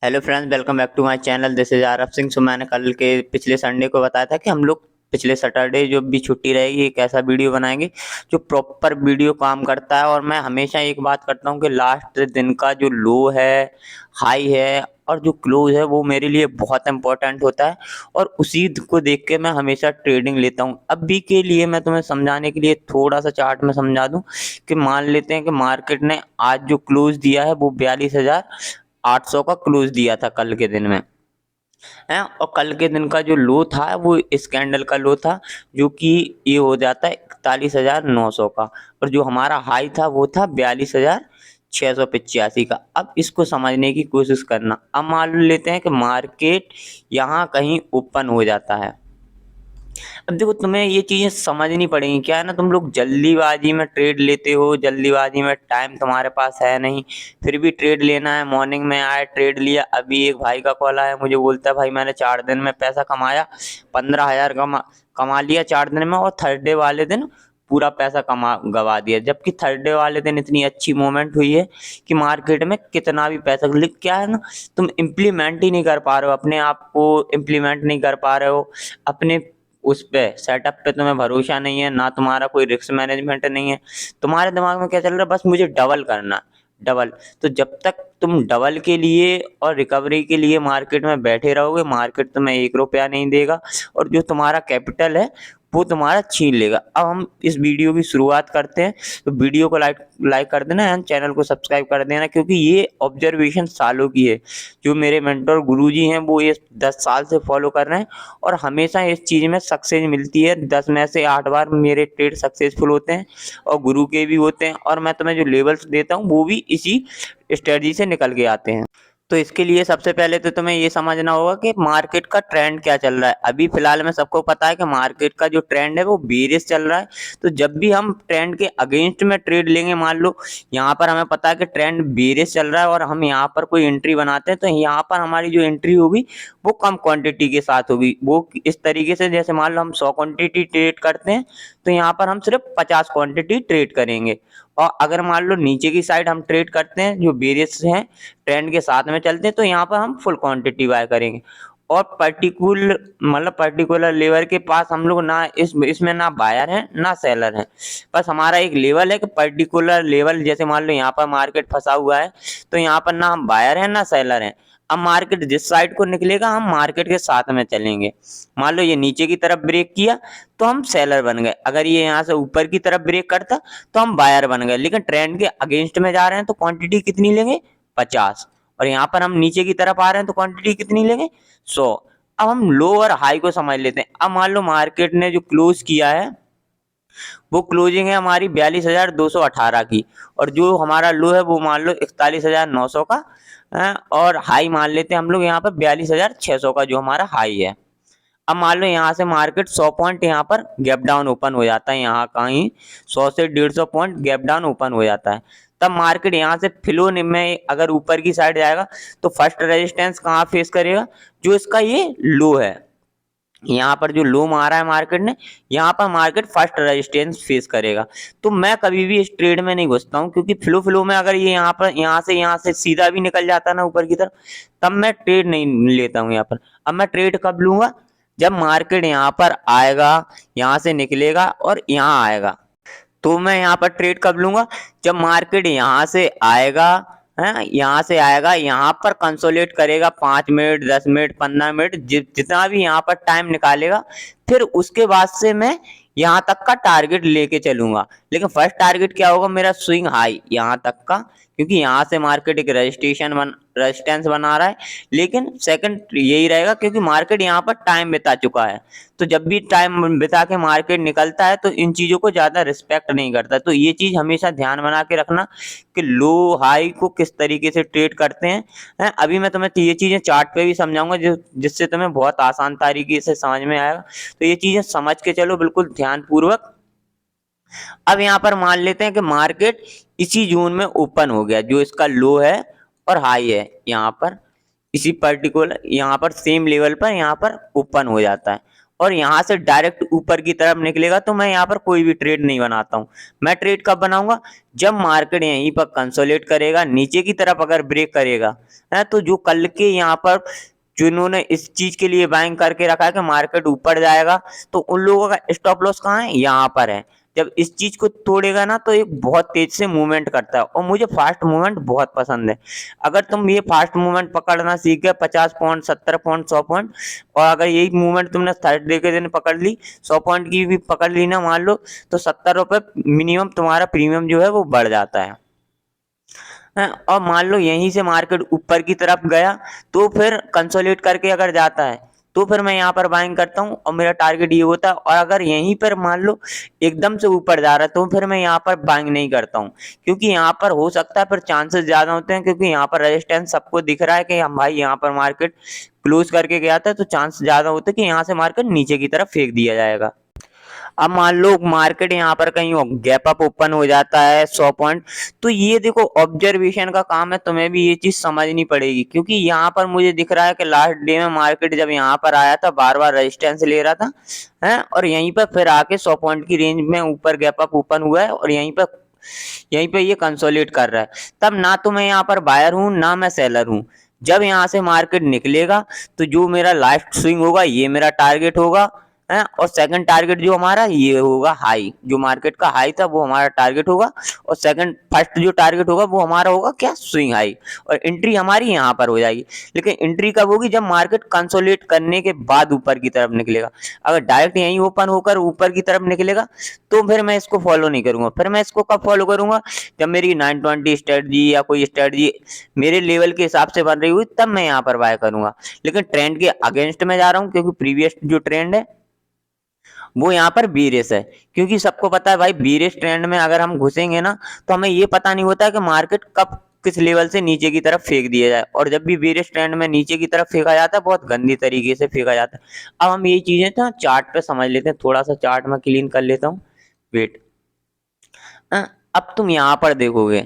Hello friends, welcome back to my channel. This is Araf Singh. मैंने कल के पिछले संडे को बताया था कि हम लोग पिछले सैटरडे जो भी छुट्टी रहेगी एक ऐसा वीडियो बनाएंगे जो प्रॉपर वीडियो काम करता है। और मैं हमेशा एक बात करता हूँ कि लास्ट दिन का जो लो है, हाई है और जो क्लोज है वो मेरे लिए बहुत इंपॉर्टेंट होता है। और उसी को देख के मैं हमेशा ट्रेडिंग लेता हूँ। अभी के लिए मैं तुम्हें समझाने के लिए थोड़ा सा चार्ट में समझा दूं कि मान लेते हैं कि मार्केट ने आज जो क्लोज दिया है वो 42,800 का क्लोज दिया था कल के दिन में है। और कल के दिन का जो लो था वो इस कैंडल का लो था, जो कि ये हो जाता है 41,900 का। और जो हमारा हाई था वो था 42,685 का। अब इसको समझने की कोशिश करना। अब मान लेते हैं कि मार्केट यहाँ कहीं ओपन हो जाता है। अब देखो, तुम्हें ये चीजें समझनी पड़ेंगी। क्या है ना, तुम लोग जल्दीबाजी में ट्रेड लेते हो, जल्दीबाजी में टाइम तुम्हारे पास है नहीं, फिर भी ट्रेड लेना है। मॉर्निंग में आए, ट्रेड लिया। अभी एक भाई का कॉल आया, मुझे बोलता है भाई मैंने 4 दिन में पैसा कमाया, 15,000 कमा लिया 4 दिन में। और थर्सडे वाले दिन पूरा पैसा कमा गवा दिया। जबकि थर्सडे वाले दिन इतनी अच्छी मूवमेंट हुई है कि मार्केट में कितना भी पैसा, लेकिन क्या है ना, तुम इम्प्लीमेंट ही नहीं कर पा रहे हो, अपने आप को इम्प्लीमेंट नहीं कर पा रहे हो। अपने उस पे सेटअप पे तुम्हें भरोसा नहीं है, ना तुम्हारा कोई रिस्क मैनेजमेंट नहीं है। तुम्हारे दिमाग में क्या चल रहा है, बस मुझे डबल करना है, डबल। तो जब तक तुम डबल के लिए और रिकवरी के लिए मार्केट में बैठे रहोगे, मार्केट तुम्हें 1 रुपया नहीं देगा। और जो तुम्हारा कैपिटल है वो तुम्हारा छीन लेगा। अब हम इस वीडियो की शुरुआत करते हैं। तो वीडियो को लाइक लाइक कर देना एंड चैनल को सब्सक्राइब कर देना, क्योंकि ये ऑब्जर्वेशन सालों की है। जो मेरे मेंटर गुरुजी हैं वो ये 10 साल से फॉलो कर रहे हैं और हमेशा इस चीज में सक्सेस मिलती है। 10 में से 8 बार मेरे ट्रेड सक्सेसफुल होते हैं और गुरु के भी होते हैं। और मैं तुम्हें जो लेवल्स देता हूँ वो भी इसी स्ट्रेटजी से निकल के आते हैं। तो इसके लिए सबसे पहले तो तुम्हें ये समझना होगा कि मार्केट का ट्रेंड क्या चल रहा है। अभी फिलहाल में सबको पता है कि मार्केट का जो ट्रेंड है वो बेरिश चल रहा है। तो जब भी हम ट्रेंड के अगेंस्ट में ट्रेड लेंगे, मान लो यहाँ पर हमें पता है कि ट्रेंड बेरिश चल रहा है और हम यहाँ पर कोई एंट्री बनाते हैं, तो यहाँ पर हमारी जो एंट्री होगी वो कम क्वांटिटी के साथ होगी। वो इस तरीके से, जैसे मान लो हम 100 क्वांटिटी ट्रेड करते हैं तो यहाँ पर हम सिर्फ 50 क्वांटिटी ट्रेड करेंगे। और अगर मान लो नीचे की साइड हम ट्रेड करते हैं जो बेरिश हैं, ट्रेंड के साथ में चलते हैं, तो यहाँ पर हम फुल क्वांटिटी बाय करेंगे। और पर्टिकुलर लेवल के पास हम लोग ना इसमें ना बायर है ना सेलर है। बस हमारा एक लेवल है कि पर्टिकुलर लेवल, जैसे मान लो यहाँ पर मार्केट फंसा हुआ है तो यहाँ पर ना हम बायर है ना सेलर है। अब मार्केट जिस साइड को निकलेगा हम मार्केट के साथ में चलेंगे। मान लो ये नीचे की तरफ ब्रेक किया तो हम सेलर बन गए। अगर ये यहाँ से ऊपर की तरफ ब्रेक करता तो हम बायर बन गए। लेकिन ट्रेंड के अगेंस्ट में जा रहे हैं तो क्वांटिटी कितनी लेंगे, 50। और यहाँ पर हम नीचे की तरफ आ रहे हैं तो क्वांटिटी कितनी लेंगे, 100। अब हम लो और हाई को समझ लेते हैं। अब मान लो मार्केट ने जो क्लोज किया है वो क्लोजिंग है हमारी 42,218 की। और जो हमारा लो है वो मान लो 41,900 का है। और हाई मान लेते हैं हम लोग यहाँ पर 42,600 का जो हमारा हाई है। अब मान लो यहाँ से मार्केट 100 पॉइंट यहाँ पर गैप डाउन ओपन हो जाता है, यहाँ कहीं 100 से 150 पॉइंट गैप डाउन ओपन हो जाता है। तब मार्केट यहाँ से फ्लो में अगर ऊपर की साइड जाएगा तो फर्स्ट रेजिस्टेंस कहाँ फेस करेगा, जो इसका ये लो है। यहाँ पर जो लो मारा है मार्केट ने, यहाँ पर मार्केट फर्स्ट रेजिस्टेंस फेस करेगा। तो मैं कभी भी इस ट्रेड में नहीं घुसता हूँ, क्योंकि फ्लो में अगर ये यहाँ से सीधा भी निकल जाता ना ऊपर की तरफ, तब मैं ट्रेड नहीं लेता हूँ यहाँ पर। अब मैं ट्रेड कब लूंगा, जब मार्केट यहाँ पर आएगा, यहाँ से निकलेगा और यहाँ आएगा। तो मैं यहाँ पर ट्रेड कब लूंगा, जब मार्केट यहाँ से आएगा, है यहाँ से आएगा, यहाँ पर कंसोलिडेट करेगा 5 मिनट, 10 मिनट, 15 मिनट, जितना भी यहाँ पर टाइम निकालेगा। फिर उसके बाद से मैं यहाँ तक का टारगेट लेके चलूंगा। लेकिन फर्स्ट टारगेट क्या होगा मेरा, स्विंग हाई यहाँ तक का, क्योंकि यहाँ से मार्केट एक रेजिस्टेंस बना रहा है। लेकिन सेकंड यही रहेगा क्योंकि मार्केट यहाँ पर टाइम बिता चुका है। तो जब भी टाइम बिता के मार्केट निकलता है तो इन चीजों को ज्यादा रिस्पेक्ट नहीं करता। तो ये चीज हमेशा ध्यान बना के रखना कि लो हाई को किस तरीके से ट्रेड करते हैं। अभी मैं तुम्हें ये चीजें चार्ट पे भी समझाऊंगा जिससे तुम्हें बहुत आसान तरीके से समझ में आएगा। तो ये चीजें समझ के चलो बिल्कुल ध्यान पूर्वक। अब यहाँ पर मान लेते हैं कि मार्केट इसी जोन में ओपन हो गया, जो इसका लो है और हाई है यहाँ पर, इसी पर्टिकुलर यहाँ पर सेम लेवल पर यहाँ पर ओपन हो जाता है। और यहाँ से डायरेक्ट ऊपर की तरफ निकलेगा, तो मैं यहाँ पर कोई भी ट्रेड नहीं बनाता हूँ। मैं ट्रेड कब बनाऊंगा, जब मार्केट यहीं पर कंसोलिडेट करेगा, नीचे की तरफ अगर ब्रेक करेगा है, तो जो कल के यहाँ पर जिन्होंने इस चीज के लिए बाइंग करके रखा है कि मार्केट ऊपर जाएगा, तो उन लोगों का स्टॉप लॉस कहाँ है, यहाँ पर है। जब इस चीज को तोड़ेगा ना, तो एक बहुत तेज से मूवमेंट करता है, और मुझे फास्ट मूवमेंट बहुत पसंद है। अगर तुम ये फास्ट मूवमेंट पकड़ना सीख गए, 50 पॉइंट, 70 पॉइंट, 100 पॉइंट, और अगर यही मूवमेंट तुमने थर्सडे के दिन पकड़ ली, 100 पॉइंट की भी पकड़ ली ना मान लो, तो 70 रुपये मिनिमम तुम्हारा प्रीमियम जो है वो बढ़ जाता है। और मान लो यहीं से मार्केट ऊपर की तरफ गया, तो फिर कंसोलिडेट करके अगर जाता है, तो फिर मैं यहाँ पर बाइंग करता हूँ, और मेरा टारगेट ये होता है। और अगर यहीं पर मान लो एकदम से ऊपर जा रहा है, तो फिर मैं यहाँ पर बाइंग नहीं करता हूँ, क्योंकि यहाँ पर हो सकता है फिर चांसेस ज्यादा होते हैं, क्योंकि यहाँ पर रेजिस्टेंस सबको दिख रहा है कि हम भाई यहाँ पर मार्केट क्लोज करके गया था, तो चांस ज्यादा होते हैं कि यहाँ से मार्केट नीचे की तरफ फेंक दिया जाएगा। अब मान लो मार्केट यहाँ पर कहीं गैप अप ओपन हो जाता है 100 पॉइंट, तो ये देखो ऑब्जर्वेशन का काम है, तुम्हें भी ये चीज समझनी पड़ेगी, क्योंकि यहाँ पर मुझे दिख रहा है कि लास्ट डे में मार्केट जब यहाँ पर आया था, बार बार रेजिस्टेंस ले रहा था है, और यहीं पर फिर आके 100 पॉइंट की रेंज में ऊपर गैप अप ओपन हुआ है, और यहीं पे ये कंसोलिडेट कर रहा है। तब ना तो मैं यहाँ पर बायर हूँ, ना मैं सेलर हूँ। जब यहाँ से मार्केट निकलेगा, तो जो मेरा लास्ट स्विंग होगा, ये मेरा टारगेट होगा है, और सेकंड टारगेट जो हमारा ये होगा हाई, जो मार्केट का हाई था वो हमारा टारगेट होगा, और फर्स्ट जो टारगेट होगा वो हमारा होगा क्या, स्विंग हाई। और एंट्री हमारी यहाँ पर हो जाएगी। लेकिन एंट्री कब होगी, जब मार्केट कंसोलिडेट करने के बाद ऊपर की तरफ निकलेगा। अगर डायरेक्ट यहीं ओपन होकर ऊपर की तरफ निकलेगा, तो फिर मैं इसको फॉलो नहीं करूंगा। फिर मैं इसको कब फॉलो करूंगा, जब मेरी 920 स्ट्रेटजी या कोई स्ट्रेटजी मेरे लेवल के हिसाब से बन रही हुई, तब मैं यहाँ पर बाय करूंगा। लेकिन ट्रेंड के अगेंस्ट में जा रहा हूँ, क्योंकि प्रीवियस जो ट्रेंड है वो यहाँ पर बीरिश है। क्योंकि सबको पता है भाई, बीरिश ट्रेंड में अगर हम घुसेंगे ना, तो हमें ये पता नहीं होता है कि मार्केट कब किस लेवल से नीचे की तरफ फेंक दिया जाए। और जब भी बीरिश ट्रेंड में नीचे की तरफ फेंका जाता है, बहुत गंदी तरीके से फेंका जाता है। अब हम ये चीजें तो चार्ट पे समझ लेते हैं, थोड़ा सा चार्ट में क्लीन कर लेता हूँ। वेट, अब तुम यहाँ पर देखोगे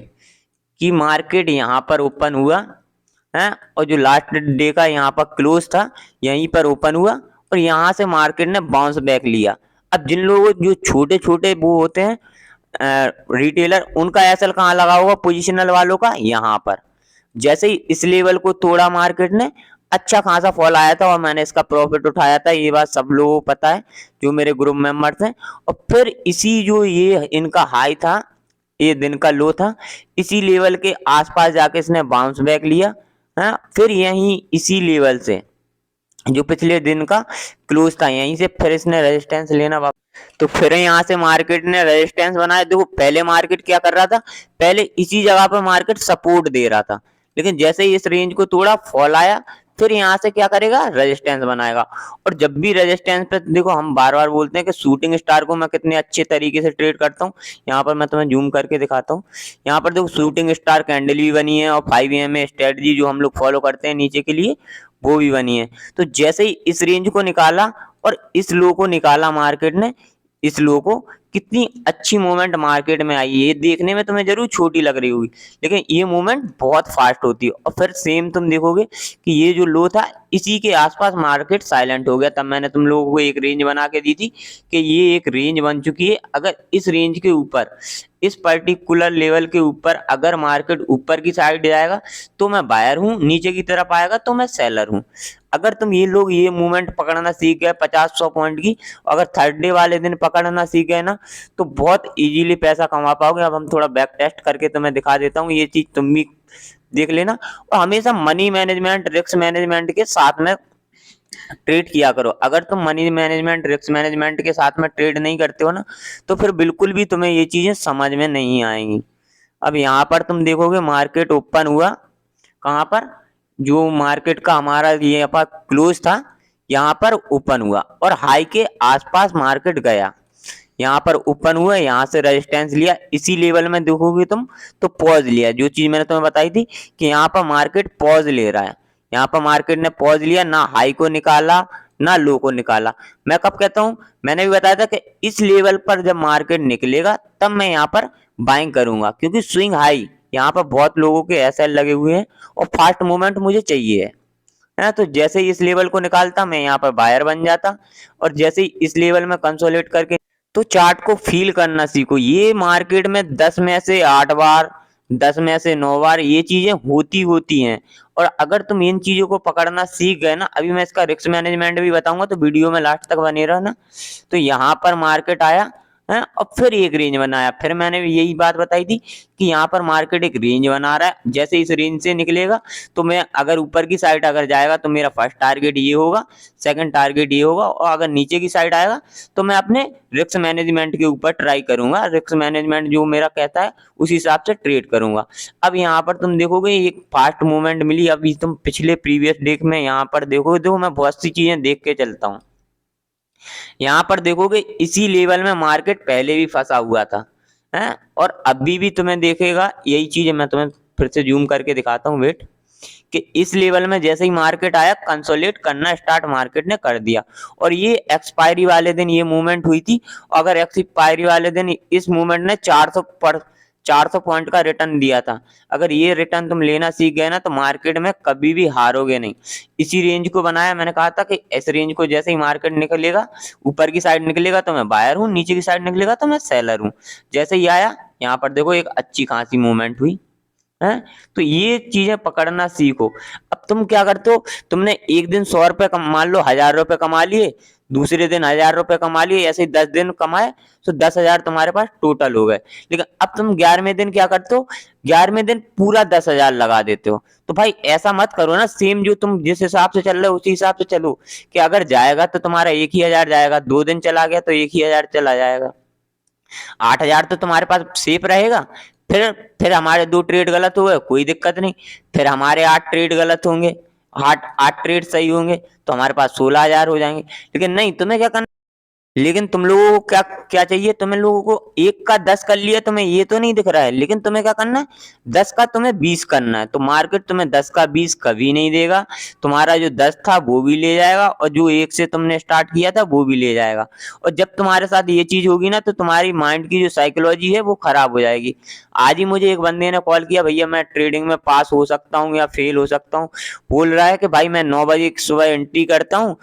कि मार्केट यहाँ पर ओपन हुआ है, और जो लास्ट डे का यहाँ पर क्लोज था, यहीं पर ओपन हुआ, और यहाँ से मार्केट ने बाउंस बैक लिया। अब जिन लोगों जो छोटे छोटे वो होते हैं रिटेलर, उनका एसएल कहाँ लगा होगा, पोजिशनल वालों का यहाँ पर। जैसे ही इस लेवल को तोड़ा मार्केट ने, अच्छा खासा फॉल आया था, और मैंने इसका प्रॉफिट उठाया था, ये बात सब लोगों को पता है जो मेरे ग्रुप मेंबर्स हैं। और फिर इसी जो ये इनका हाई था, ये दिन का लो था, इसी लेवल के आसपास जाके इसने बाउंस बैक लिया है। फिर यहीं इसी लेवल से जो पिछले दिन का क्लोज था, यहीं से फिर इसने रेजिस्टेंस लेना वापस। तो फिर यहाँ से मार्केट ने रेजिस्टेंस बनाया। देखो पहले मार्केट क्या कर रहा था, पहले इसी जगह पर मार्केट सपोर्ट दे रहा था, लेकिन जैसे ही इस रेंज को तोड़ा, फॉल आया, फिर यहाँ से क्या करेगा, रेजिस्टेंस बनाएगा। और जब भी रेजिस्टेंस पे, देखो हम बार बार बोलते हैं कि शूटिंग स्टार को मैं कितने अच्छे तरीके से ट्रेड करता हूँ। यहाँ पर मैं तुम्हें जूम करके दिखाता हूँ। यहाँ पर देखो शूटिंग स्टार कैंडल भी बनी है, और 5 स्ट्रेटजी जो हम लोग फॉलो करते हैं नीचे के लिए, वो भी बनी है। तो जैसे ही इस रेंज को निकाला और इस लो को निकाला मार्केट ने, इस लो को, कितनी अच्छी मूवमेंट मार्केट में आई है। ये देखने में तुम्हें जरूर छोटी लग रही होगी, लेकिन ये मूवमेंट बहुत फास्ट होती है। और फिर सेम तुम देखोगे कि ये जो लो था, इसी के आसपास मार्केट साइलेंट हो गया। तब मैंने तुम लोगों को एक रेंज बना के दी थी कि ये एक रेंज बन चुकी है। अगर इस रेंज के ऊपर, इस पर्टिकुलर लेवल के ऊपर अगर मार्केट ऊपर की साइड जाएगा, तो मैं बायर हूँ, नीचे की तरफ आएगा तो मैं सेलर हूँ। अगर तुम ये लोग ये मूवमेंट पकड़ना सीख गए 50-100 पॉइंट की, अगर थर्सडे वाले दिन पकड़ना सीख गए ना, तो बहुत इजीली पैसा कमा पाओगे। अब हम थोड़ा बैक टेस्ट करके तुम्हें दिखा देता हूँ, ये चीज तुम भी देख लेना। और हमेशा मनी मैनेजमेंट, रिस्क मैनेजमेंट के साथ में ट्रेड किया करो। अगर तुम मनी मैनेजमेंट, रिस्क मैनेजमेंट के साथ में ट्रेड नहीं करते हो ना, तो फिर बिल्कुल भी तुम्हें ये चीजें समझ में नहीं आएंगी। अब यहाँ पर तुम देखोगे मार्केट ओपन हुआ कहाँ पर, जो मार्केट का हमारा ये यहाँ पर क्लोज था, यहाँ पर ओपन हुआ और हाई के आसपास मार्केट गया। यहाँ पर ओपन हुआ, यहाँ से रेजिस्टेंस लिया, इसी लेवल में देखोगे तुम तो पॉज लिया। जो चीज मैंने तुम्हें बताई थी कि यहाँ पर मार्केट पॉज ले रहा है, यहाँ पर मार्केट ने पॉज लिया, ना हाई को निकाला ना लो को निकाला। मैं कब कहता हूँ, मैंने भी बताया था कि इस लेवल पर जब मार्केट निकलेगा, तब मैं यहाँ पर बाइंग करूंगा, क्योंकि स्विंग हाई यहाँ पर बहुत लोगों के एसएल लगे हुए हैं और फास्ट मूवमेंट मुझे चाहिए है। है। तो जैसे ही इस लेवल को निकालता मैं यहाँ पर बायर बन जाता, और जैसे ही इस लेवल में कंसोलिडेट करके, तो चार्ट को फील करना सीखो। ये मार्केट में 10 में से 8 बार, 10 में से 9 बार ये चीजें होती होती हैं। और अगर तुम इन चीजों को पकड़ना सीख गए ना, अभी मैं इसका रिस्क मैनेजमेंट भी बताऊंगा, तो वीडियो में लास्ट तक बने रहना। तो यहाँ पर मार्केट आया है और फिर एक रेंज बनाया, फिर मैंने भी यही बात बताई थी कि यहाँ पर मार्केट एक रेंज बना रहा है। जैसे इस रेंज से निकलेगा तो मैं अगर ऊपर की साइड अगर जाएगा तो मेरा फर्स्ट टारगेट ये होगा, सेकंड टारगेट ये होगा, और अगर नीचे की साइड आएगा तो मैं अपने रिस्क मैनेजमेंट के ऊपर ट्राई करूंगा। रिस्क मैनेजमेंट जो मेरा कहता है उस हिसाब से ट्रेड करूंगा। अब यहाँ पर तुम देखोगे एक फास्ट मूवमेंट मिली। अभी तुम पिछले प्रीवियस डे में यहाँ पर देखोगे, देखो मैं बहुत सी चीजें देख के चलता हूँ। यहाँ पर देखोगे इसी लेवल में मार्केट पहले भी फंसा हुआ था, है, और अभी भी तुम्हें देखेगा यही चीज। मैं तुम्हें फिर से जूम करके दिखाता हूँ, वेट, कि इस लेवल में जैसे ही मार्केट आया कंसोलिडेट करना स्टार्ट मार्केट ने कर दिया। और ये एक्सपायरी वाले दिन ये मूवमेंट हुई थी। अगर एक्सपायरी वाले दिन इस मूवमेंट ने 400 पॉइंट का रिटर्न दिया था। अगर ये रिटर्न तुम लेना सीख गए ना तो मार्केट में कभी भी हारोगे नहीं। इसी रेंज को बनाया, मैंने कहा था कि इस रेंज को जैसे ही मार्केट निकलेगा, ऊपर की साइड निकलेगा तो मैं बायर हूँ, नीचे की साइड निकलेगा तो मैं सेलर हूँ। जैसे ही आया यहाँ पर देखो एक अच्छी खासी मूवमेंट हुई है। तो ये चीजें पकड़ना सीखो। अब तुम क्या करते हो, तुमने एक दिन 100 रुपए मान लो 1000 रुपए कमा लिए, दूसरे दिन 1000 रुपए कमा लिए, ऐसे ही 10 दिन कमाए तो 10,000 तुम्हारे पास टोटल हो गए। लेकिन अब तुम 11वें दिन क्या करते हो, 11वें दिन पूरा 10,000 लगा देते हो। तो भाई ऐसा मत करो ना, सेम जो तुम जिस हिसाब से चल रहे हो उसी हिसाब से चलो। कि अगर जाएगा तो तुम्हारा 1,000 जाएगा, 2 दिन चला गया तो 1,000 चला जाएगा, 8,000 तो तुम्हारे पास सेफ रहेगा। फिर हमारे 2 ट्रेड गलत हुए, कोई दिक्कत नहीं। फिर हमारे 8 ट्रेड गलत होंगे, 8 ट्रेड सही होंगे, तो हमारे पास 16,000 हो जाएंगे। लेकिन नहीं, तुम्हें क्या करना, लेकिन तुम लोगों को क्या क्या चाहिए, तुम लोगों को 1 का 10 कर लिया, तुम्हें ये तो नहीं दिख रहा है, लेकिन तुम्हें क्या करना है, 10 का तुम्हें 20 करना है। तो मार्केट तुम्हें 10 का 20 कभी नहीं देगा। तुम्हारा जो 10 था वो भी ले जाएगा, और जो 1 से तुमने स्टार्ट किया था वो भी ले जाएगा। और जब तुम्हारे साथ ये चीज होगी ना तो तुम्हारी माइंड की जो साइकोलॉजी है वो खराब हो जाएगी। आज ही मुझे एक बंदे ने कॉल किया, भैया मैं ट्रेडिंग में पास हो सकता हूँ या फेल हो सकता हूँ। बोल रहा है कि भाई मैं 9 बजे सुबह एंट्री करता हूँ,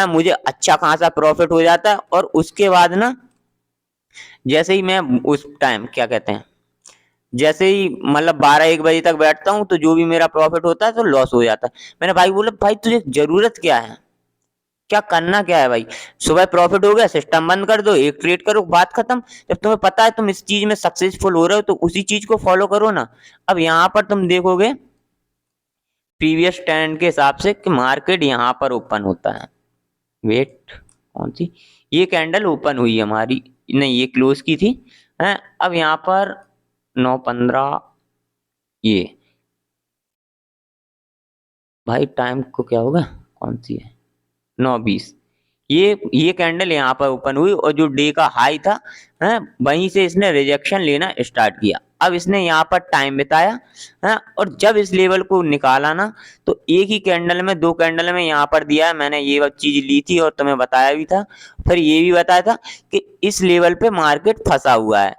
मुझे अच्छा खासा प्रॉफिट हो जाता है, और उसके बाद ना जैसे ही मैं उस टाइम क्या कहते हैं, जैसे ही मतलब 12-1 बजे तक बैठता हूँ तो जो भी मेरा प्रॉफिट होता है तो लॉस हो जाता है। मैंने भाई बोला, भाई तुझे जरूरत क्या है, क्या करना क्या है भाई, सुबह प्रॉफिट हो गया सिस्टम बंद कर दो, एक ट्रेड करो, बात खत्म। जब तुम्हें पता है तुम इस चीज में सक्सेसफुल हो रहे हो तो उसी चीज को फॉलो करो ना। अब यहाँ पर तुम देखोगे प्रीवियस ट्रेंड के हिसाब से कि मार्केट यहाँ पर ओपन होता है, वेट, कौन सी, ये कैंडल ओपन हुई हमारी, नहीं ये क्लोज की थी, है। अब यहाँ पर 9:15, ये भाई टाइम को क्या होगा, कौन सी है, 9:20, ये कैंडल यहाँ पर ओपन हुई, और जो डे का हाई था, है, वहीं से इसने रिजेक्शन लेना स्टार्ट किया। अब इसने यहाँ पर टाइम बिताया, है, और जब इस लेवल को निकाला ना तो एक ही कैंडल में, 2 कैंडल में यहाँ पर दिया है। मैंने ये चीज ली थी और तुम्हें बताया भी था, फिर ये भी बताया था कि इस लेवल पे मार्केट फंसा हुआ है।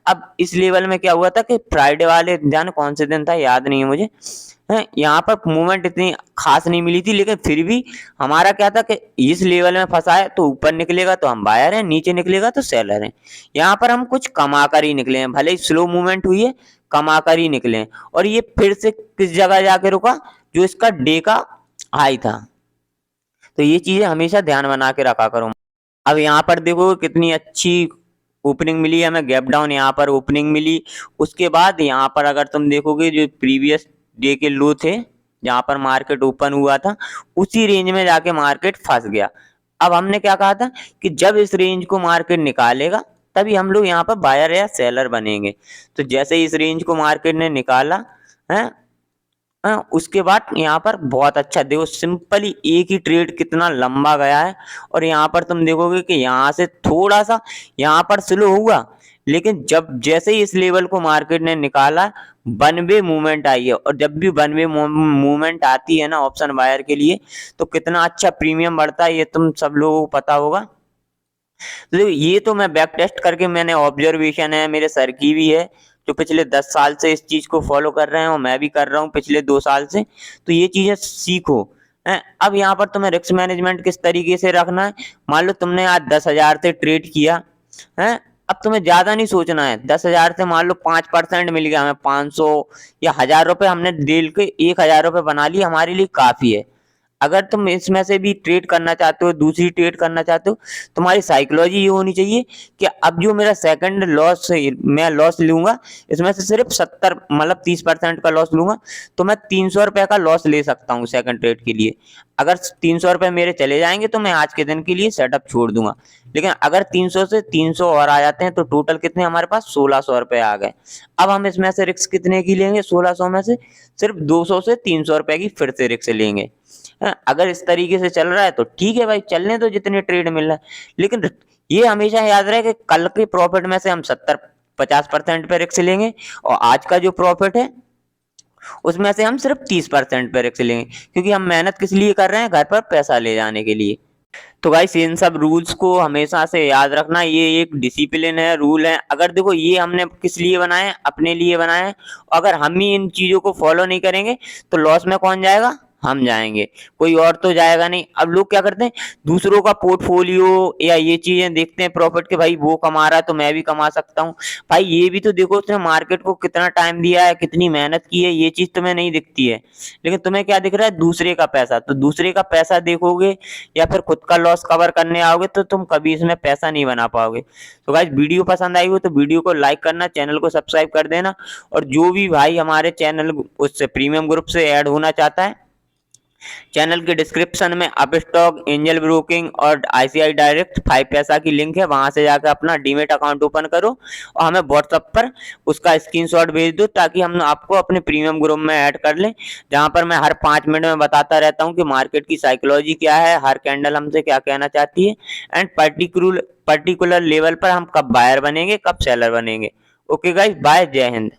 अब इस लेवल में क्या हुआ था कि फ्राइडे वाले जाने कौन से दिन था याद नहीं है मुझे, है, यहाँ पर मूवमेंट इतनी खास नहीं मिली थी, लेकिन फिर भी हमारा क्या था कि इस लेवल में फंसा है तो ऊपर निकलेगा तो हम बायर हैं, नीचे निकलेगा तो सेलर हैं। यहाँ पर हम कुछ कमा कर ही निकले हैं, भले ही स्लो मूवमेंट हुई है, कमा कर ही निकले हैं। और ये फिर से किस जगह जाके रुका, जो इसका डे का हाई था। तो ये चीजें हमेशा ध्यान बना के रखा करो। अब यहाँ पर देखो कितनी अच्छी ओपनिंग मिली है हमें, गैप डाउन यहाँ पर ओपनिंग मिली। उसके बाद यहाँ पर अगर तुम देखोगे जो प्रीवियस डे के लो थे जहाँ पर मार्केट ओपन हुआ था, उसी रेंज में जाके मार्केट फंस गया। अब हमने क्या कहा था कि जब इस रेंज को मार्केट निकालेगा तभी हम लोग यहाँ पर बायर या सेलर बनेंगे। तो जैसे इस रेंज को मार्केट ने निकाला है, उसके बाद यहाँ पर बहुत अच्छा देखो, सिंपली एक ही ट्रेड कितना लंबा गया है। और यहाँ पर तुम देखोगे कि यहाँ से थोड़ा सा यहाँ पर स्लो हुआ, लेकिन जब जैसे ही इस लेवल को मार्केट ने निकाला, वन वे मूवमेंट आई है। और जब भी वन वे मूवमेंट आती है ना ऑप्शन बायर के लिए, तो कितना अच्छा प्रीमियम बढ़ता है, ये तुम सब लोगों को पता होगा। तो देखो, ये तो मैं बैक टेस्ट करके, मैंने ऑब्जर्वेशन है मेरे सर की भी है, जो पिछले 10 साल से इस चीज को फॉलो कर रहे हैं, और मैं भी कर रहा हूँ पिछले 2 साल से। तो ये चीजें सीखो, अब यहाँ पर तुम्हें रिस्क मैनेजमेंट किस तरीके से रखना है। मान लो तुमने आज 10,000 से ट्रेड किया है, अब तुम्हें ज्यादा नहीं सोचना है। 10,000 से मान लो 5% मिल गया हमें, 500 या 1,000 रुपए हमने डेल के 1,000 रुपए बना लिए, हमारे लिए काफी है। अगर तुम इसमें से भी ट्रेड करना चाहते हो, दूसरी ट्रेड करना चाहते हो, तुम्हारी साइकोलॉजी ये होनी चाहिए कि अब जो मेरा सेकंड लॉस है, मैं लॉस लूंगा, इसमें से सिर्फ 70 मतलब 30% का लॉस लूंगा, तो मैं 300 रुपए का लॉस ले सकता हूँ सेकंड ट्रेड के लिए। अगर 300 रुपए मेरे चले जाएंगे तो मैं आज के दिन के लिए सेटअप छोड़ दूंगा। लेकिन अगर 300 से 300 और आ जाते हैं तो टोटल कितने हमारे पास 1,600 रुपए आ गए। अब हम इसमें से रिस्क कितने की लेंगे, 1,600 में से सिर्फ 200 से 300 रुपए की फिर से रिस्क लेंगे। अगर इस तरीके से चल रहा है तो ठीक है भाई, चलने दो जितने ट्रेड मिल रहा है। लेकिन ये हमेशा याद रहे कि कल के प्रॉफिट में से हम 70-50% पे रिस्क लेंगे, और आज का जो प्रॉफिट है उसमें से हम सिर्फ 30% पे रिस्क लेंगे, क्योंकि हम मेहनत किस लिए कर रहे हैं, घर पर पैसा ले जाने के लिए। तो गाइस इन सब रूल्स को हमेशा से याद रखना, ये एक डिसिप्लिन है, रूल है। अगर देखो ये हमने किस लिए बनाए, अपने लिए बनाए, अगर हम ही इन चीजों को फॉलो नहीं करेंगे तो लॉस में कौन जाएगा, हम जाएंगे, कोई और तो जाएगा नहीं। अब लोग क्या करते हैं, दूसरों का पोर्टफोलियो या ये चीजें देखते हैं प्रॉफिट के, भाई वो कमा रहा है तो मैं भी कमा सकता हूँ। भाई ये भी तो देखो उसने मार्केट को कितना टाइम दिया है, कितनी मेहनत की है, ये चीज तुम्हें नहीं दिखती है। लेकिन तुम्हें क्या दिख रहा है, दूसरे का पैसा। तो दूसरे का पैसा देखोगे या फिर खुद का लॉस कवर करने आओगे तो तुम कभी इसमें पैसा नहीं बना पाओगे। तो गाइस वीडियो पसंद आई हो तो वीडियो को लाइक करना, चैनल को सब्सक्राइब कर देना, और जो भी भाई हमारे चैनल उससे प्रीमियम ग्रुप से ऐड होना चाहता है, चैनल के डिस्क्रिप्शन में अपस्टॉक, एंजल ब्रोकिंग और आईसीआई डायरेक्ट 5 पैसा की लिंक है, वहां से जाकर अपना डीमेट अकाउंट ओपन करो और हमें व्हाट्सएप पर उसका स्क्रीनशॉट भेज दो, ताकि हम आपको अपने प्रीमियम ग्रुप में ऐड कर लें, जहां पर मैं हर 5 मिनट में बताता रहता हूं कि मार्केट की साइकोलॉजी क्या है, हर कैंडल हमसे क्या कहना चाहती है, एंड पर्टिकुलर लेवल पर हम कब बायर बनेंगे, कब सेलर बनेंगे। ओके गाइस, बाय, जय हिंद।